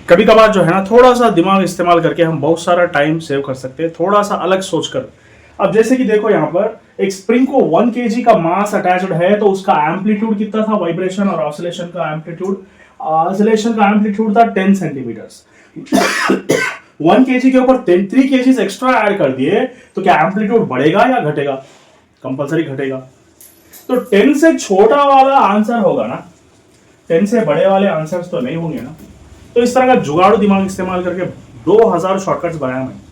कभी कभार जो है ना थोड़ा सा दिमाग इस्तेमाल करके हम बहुत सारा टाइम सेव कर सकते हैं, थोड़ा सा अलग सोचकर। अब जैसे कि देखो यहाँ पर एक स्प्रिंग को 1 kg का मास अटैच्ड है, तो उसका एम्पलीट्यूड कितना था, वाइब्रेशन और ऑसिलेशन का एम्पलीट्यूड, ऑसिलेशन का एम्पलीट्यूड था 10 सेंटीमीटर्स। 1 kg के ऊपर 3 kg एक्स्ट्रा ऐड कर दिए तो क्या एम्पलीट्यूड बढ़ेगा या घटेगा? कंपलसरी घटेगा। तो 10 से छोटा वाला आंसर होगा ना, 10 से बड़े वाले आंसर्स तो नहीं होंगे ना। तो इस तरह का जुगाड़ू दिमाग इस्तेमाल करके 2000 शॉर्टकट्स बनाया मैंने।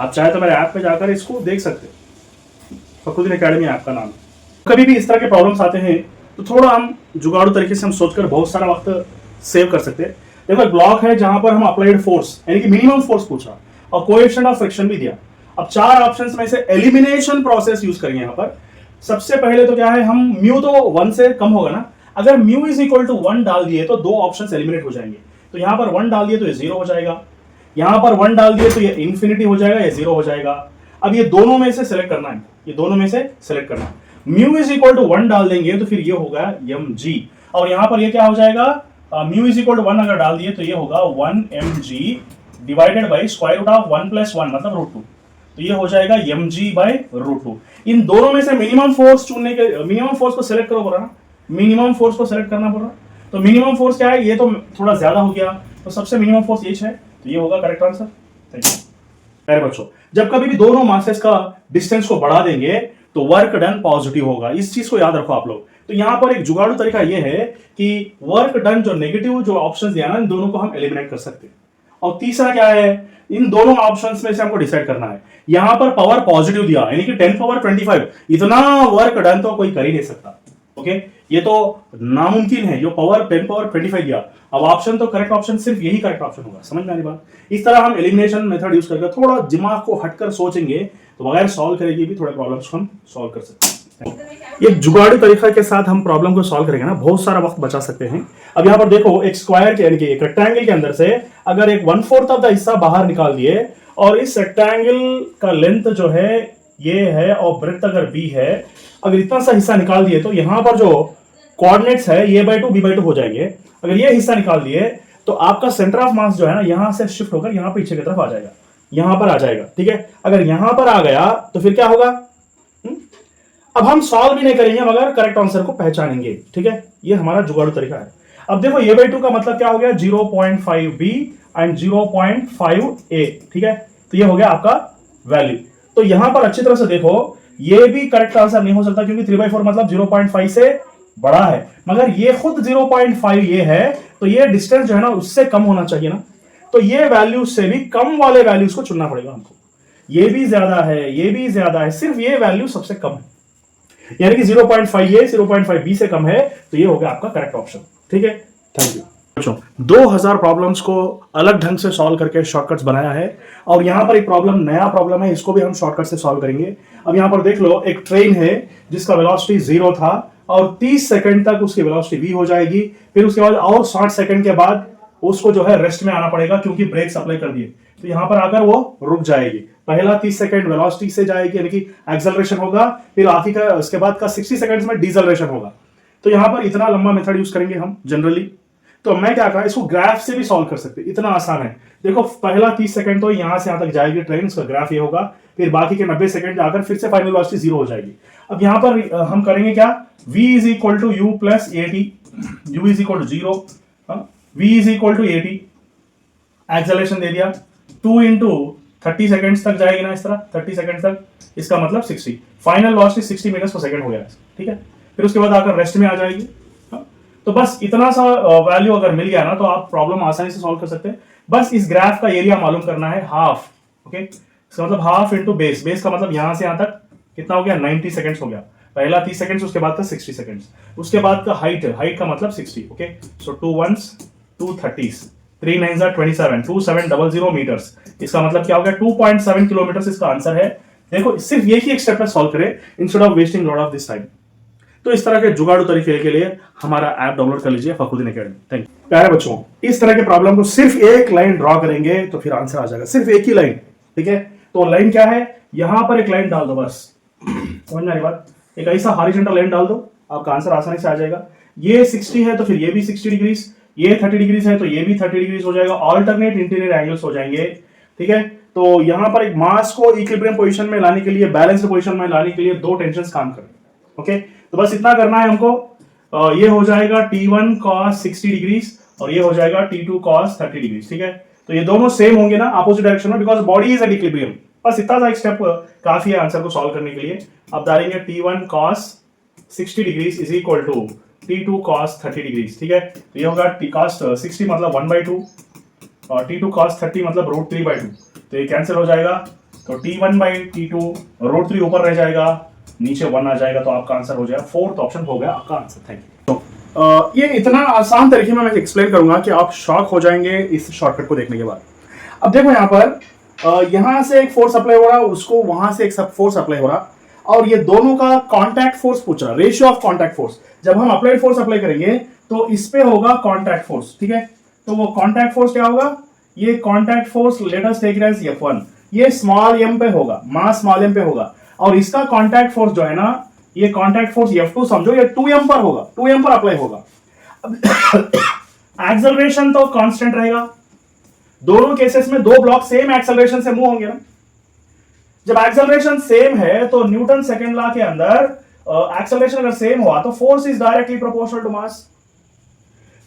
आप चाहे तो मेरे ऐप पे जाकर इसको देख सकते हैं, फखरुद्दीन एकेडमी ऐप का नाम। कभी भी इस तरह के प्रॉब्लम्स आते हैं तो थोड़ा हम जुगाड़ू तरीके से हम सोचकर बहुत सारा वक्त सेव कर सकते हैं। देखो एक ब्लॉक है जहां पर हम अप्लाइड फोर्स यानी कि मिनिमम फोर्स पूछा और कोएफिशिएंट ऑफ फ्रिक्शन भी दिया। अब 4 ऑप्शंस में से एलिमिनेशन प्रोसेस यूज करेंगे। यहाँ पर सबसे पहले तो क्या है, हम म्यू तो 1 से कम होगा ना, अगर म्यू इज इक्वल टू 1 डाल दिए तो 2 ऑप्शंस एलिमिनेट हो जाएंगे। तो यहां पर 1 डाल दिए तो ये 0 हो जाएगा, यहां पर 1 डाल दिए तो ये इंफिनिटी हो जाएगा, ये 0 हो जाएगा। अब ये दोनों में से सिलेक्ट करना है, ये दोनों में से सिलेक्ट करना है। म्यू इज इक्वल टू 1 डाल देंगे तो फिर ये होगा mg, और यहां पर ये क्या हो जाएगा, म्यू इज इक्वल टू 1 अगर डाल दिए तो ये होगा 1 mg divided by square root of 1 plus 1 मतलब √2, तो ये हो जाएगा mg बाई √2। इन दोनों में से मिनिमम फोर्स चुनने के, मिनिमम फोर्स को सिलेक्ट करो बोला ना, मिनिमम फोर्स को सिलेक्ट करना पड़ा। तो मिनिमम फोर्स क्या है, ये तो थोड़ा ज्यादा हो गया, तो सबसे मिनिमम फोर्स ये है, तो ये होगा करेक्ट आंसर। Thank you. प्यारे बच्चों, जब कभी भी दोनों मासेस का डिस्टेंस को बढ़ा देंगे तो वर्क डन पॉजिटिव होगा, इस चीज को याद रखो आप लोग। तो यहां पर एक जुगाड़ू तरीका यह है कि वर्क डन जो नेगेटिव जो ऑप्शन दिया ना, इन दोनों को हम एलिमिनेट कर सकते हैं। और तीसरा क्या है, इन दोनों ऑप्शंस में से हमको डिसाइड करना है। यहां पर पावर पॉजिटिव दिया यानी कि 10 पावर 25, इतना वर्क डन तो कोई कर ही नहीं सकता। ओके, ये तो नामुमकिन है, जो पावर 10 पावर 25 दिया। अब ऑप्शन तो करेक्ट ऑप्शन सिर्फ यही करेक्ट ऑप्शन होगा, समझ में आनी बात। इस तरह हम एलिमिनेशन मेथड यूज करके थोड़ा दिमाग को हटकर सोचेंगे तो बगैर सॉल्व करेंगे भी थोड़े प्रॉब्लम्स को हम सॉल्व कर सकते हैं। ये जुगाड़ू तरीका के साथ हम प्रॉब्लम को सॉल्व करेंगे ना, बहुत सारा वक्त बचा सकते हैं। अब यहाँ पर देखो, एक स्क्वायर के यानी कि एक रेक्टेंगल के अंदर से अगर एक 1/4 ऑफ द हिस्सा बाहर निकाल दिए और इस रेक्टेंगल का लेंथ जो है ये है और ब्रेड्थ अगर b है, अगर इतना सा हिस्सा निकाल दिए तो यहां पर जो कोऑर्डिनेट्स है a/2 b/2 हो जाएंगे। अगर ये हिस्सा निकाल दिए तो आपका सेंटर ऑफ मास जो है ना, यहां से शिफ्ट होकर यहां पीछे की तरफ आ जाएगा, यहां पर आ जाएगा। ठीक है, अगर यहां पर आ गया तो फिर क्या होगा, अब हम सॉल्व भी नहीं करेंगे मगर करेक्ट आंसर को पहचानेंगे। ठीक है, ये हमारा जुगाड़ू तरीका है। अब देखो a/2 का मतलब क्या हो गया, 0.5b एंड 0.5a। ठीक है, तो ये हो गया आपका वैल्यू। तो यहां पर अच्छी तरह से देखो, ये भी करेक्ट आंसर नहीं हो सकता क्योंकि 3/4 मतलब 0.5 से बड़ा है, मगर ये खुद 0.5 ये है, तो ये डिस्टेंस जो है ना उससे कम होना चाहिए ना। तो ये वैल्यू से भी कम वाले वैल्यूज को चुनना पड़ेगा हमको। ये भी ज्यादा है, ये भी ज्यादा है, सिर्फ ये वैल्यू सबसे कम है, यानी कि 0.5 ये 0.5 बी से कम है, तो ये हो गया आपका करेक्ट ऑप्शन। ठीक है, थैंक यू। 2000 प्रॉब्लम्स को अलग ढंग से सॉल्व करके शॉर्टकट्स बनाया है, और यहां पर एक प्रॉब्लम, नया प्रॉब्लम है, इसको भी हम शॉर्टकट से सॉल्व करेंगे। अब यहां पर देख लो, एक ट्रेन है जिसका वेलोसिटी 0 था और 30 सेकंड तक उसकी वेलोसिटी v हो जाएगी, फिर उसके बाद और 60 सेकंड के बाद उसको जो है रेस्ट में आना पड़ेगा क्योंकि ब्रेक्स अप्लाई कर दिए, तो यहां पर आकर वो रुक जाएगी। पहला 30 सेकंड वेलोसिटी से जाएगी यानी कि एक्सेलरेशन होगा, फिर आखिर का उसके बाद का 60 सेकंड्स में डीसेलरेशन होगा। तो यहां पर इतना लंबा मेथड यूज करेंगे हम जनरली। तो मैं क्या कहा, इसको ग्राफ से भी सॉल्व कर सकते, इतना आसान है। देखो पहला 30 सेकंड तो यहां से यहां तक जाएगी ट्रेन, उसका ग्राफ ये होगा, फिर बाकी के 90 सेकंड जाकर फिर से फाइनल वेलोसिटी 0 हो जाएगी। अब यहां पर हम करेंगे क्या, v is equal to u plus at, u is equal to 0, v is equal to at, acceleration दे दिया 2 इंटू 30 सेकंड्स तक जाएगी ना, इस तरह 30 सेकंड तक, इसका मतलब 60, फाइनल वेलोसिटी 60 मीटर्स पर सेकंड हो गया। ठीक है, फिर उसके बाद आकर रेस्ट में आ जाएगी। तो बस इतना सा वैल्यू अगर मिल गया ना तो आप प्रॉब्लम आसानी से सॉल्व कर सकते हैं। बस इस ग्राफ का एरिया मालूम करना है, हाफ। ओके, इसका मतलब हाफ इंटू बेस, बेस का मतलब यहां से यहां तक कितना हो गया, 90 सेकंड्स हो गया। पहला 30 सेकंड्स, उसके बाद का 60 सेकंड्स, उसके बाद का हाइट, हाइट का मतलब 60। Okay, so 2 1s 2 30s 3 9s are 27, 2700 metres, इसका मतलब क्या हो गया, 2.7 किलोमीटर इसका आंसर है। देखो सिर्फ एक ही स्टेप में सॉल्व करें instead of wasting lot of this time. तो इस तरह के जुगाड़ू तरीके के लिए हमारा ऐप डाउनलोड कर लीजिए, फखरुद्दीन एकेडमी। Thank you. प्यारे बच्चों, इस तरह के प्रॉब्लम को सिर्फ एक लाइन ड्रॉ करेंगे तो फिर आंसर आ जाएगा, सिर्फ एक ही लाइन। ठीक है, तो लाइन क्या है, यहां पर एक लाइन डाल दो, बस समझ में आ रही बात। एक ऐसा हॉरिजॉन्टल लाइन डाल दो, आपका आंसर आसानी से आ जाएगा। ये 60 है तो फिर ये भी 60 डिग्री, ये 30 डिग्रीज है तो ये भी 30 डिग्रीज हो जाएगा, ऑल्टरनेट इंटीरियर एंगल्स हो जाएंगे, ठीक है। तो यहां पर एक मास को इक्विलिब्रियम पोजीशन में लाने के लिए, बैलेंस्ड पोजीशन में लाने के लिए दो टेंशंस काम कर रहे हैं, ओके। तो बस इतना करना है हमको, ये हो जाएगा T1 cos 60 डिग्रीज और ये हो जाएगा T2 cos 30 डिग्रीज, ठीक है। तो ये दोनों सेम होंगे ना अपोजिट डायरेक्शन में, because body is at equilibrium. बस इतना सा एक स्टेप काफी है आंसर को सॉल्व करने के लिए। अब डालेंगे T1 cos 60 degrees is equal to T2 cos 30 degrees, ठीक है। तो ये होगा T cos 60 मतलब 1/2 और T2 cos 30 मतलब √3/2, तो ये कैंसिल हो जाएगा। तो T1/T2 √3 ऊपर रह जाएगा, नीचे 1 आ जाएगा, तो आपका आंसर हो जाएगा फोर्थ ऑप्शन हो गया आपका आंसर। Thank you. तो ये इतना आसान तरीके में मैं एक्सप्लेन करूंगा कि आप शॉक हो जाएंगे इस शॉर्टकट को देखने के बाद। अब देखो यहाँ पर यहां से एक फोर्स अप्लाई हो रहा, उसको वहां से एक सब फोर्स अप्लाई हो रहा, और ये दोनों का कांटेक्ट फोर्स पूछ रहा, रेशियो ऑफ कांटेक्ट फोर्स। जब हम अप्लाइड फोर्स अप्लाई करेंगे तो इस पे होगा कांटेक्ट फोर्स, ठीक है। तो वो कांटेक्ट फोर्स क्या होगा, ये contact force let us take it as F1, ये स्मॉल m पे होगा, मास स्मॉल m पे होगा, और इसका कांटेक्ट फोर्स जो है ना, ये कांटेक्ट फोर्स F2 समझो, ये 2m पर होगा, 2m पर अप्लाई होगा। एक्सेलरेशन तो कांस्टेंट रहेगा, दोनों केसेस में दो ब्लॉक सेम एक्सेलरेशन से मूव होंगे ना। जब एक्सेलरेशन सेम है तो न्यूटन सेकंड लॉ के अंदर एक्सेलरेशन अगर सेम हुआ तो force is directly proportional to mass.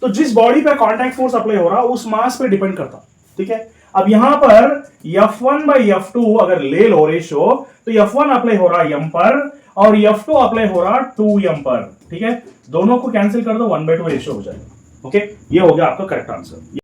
तो जिस बॉडी पे कांटेक्ट फोर्स अप्लाई हो रहा उस मास पे डिपेंड करता, ठीक है। अब यहां पर F1/F2 अगर ले लो रेशियो, तो F1 अप्लाई हो रहा m पर और F2 अप्लाई हो रहा 2m पर, ठीक है। दोनों को कैंसिल कर दो, 1/2 रेशियो हो जाएगा, ओके। ये हो गया आपका करेक्ट आंसर।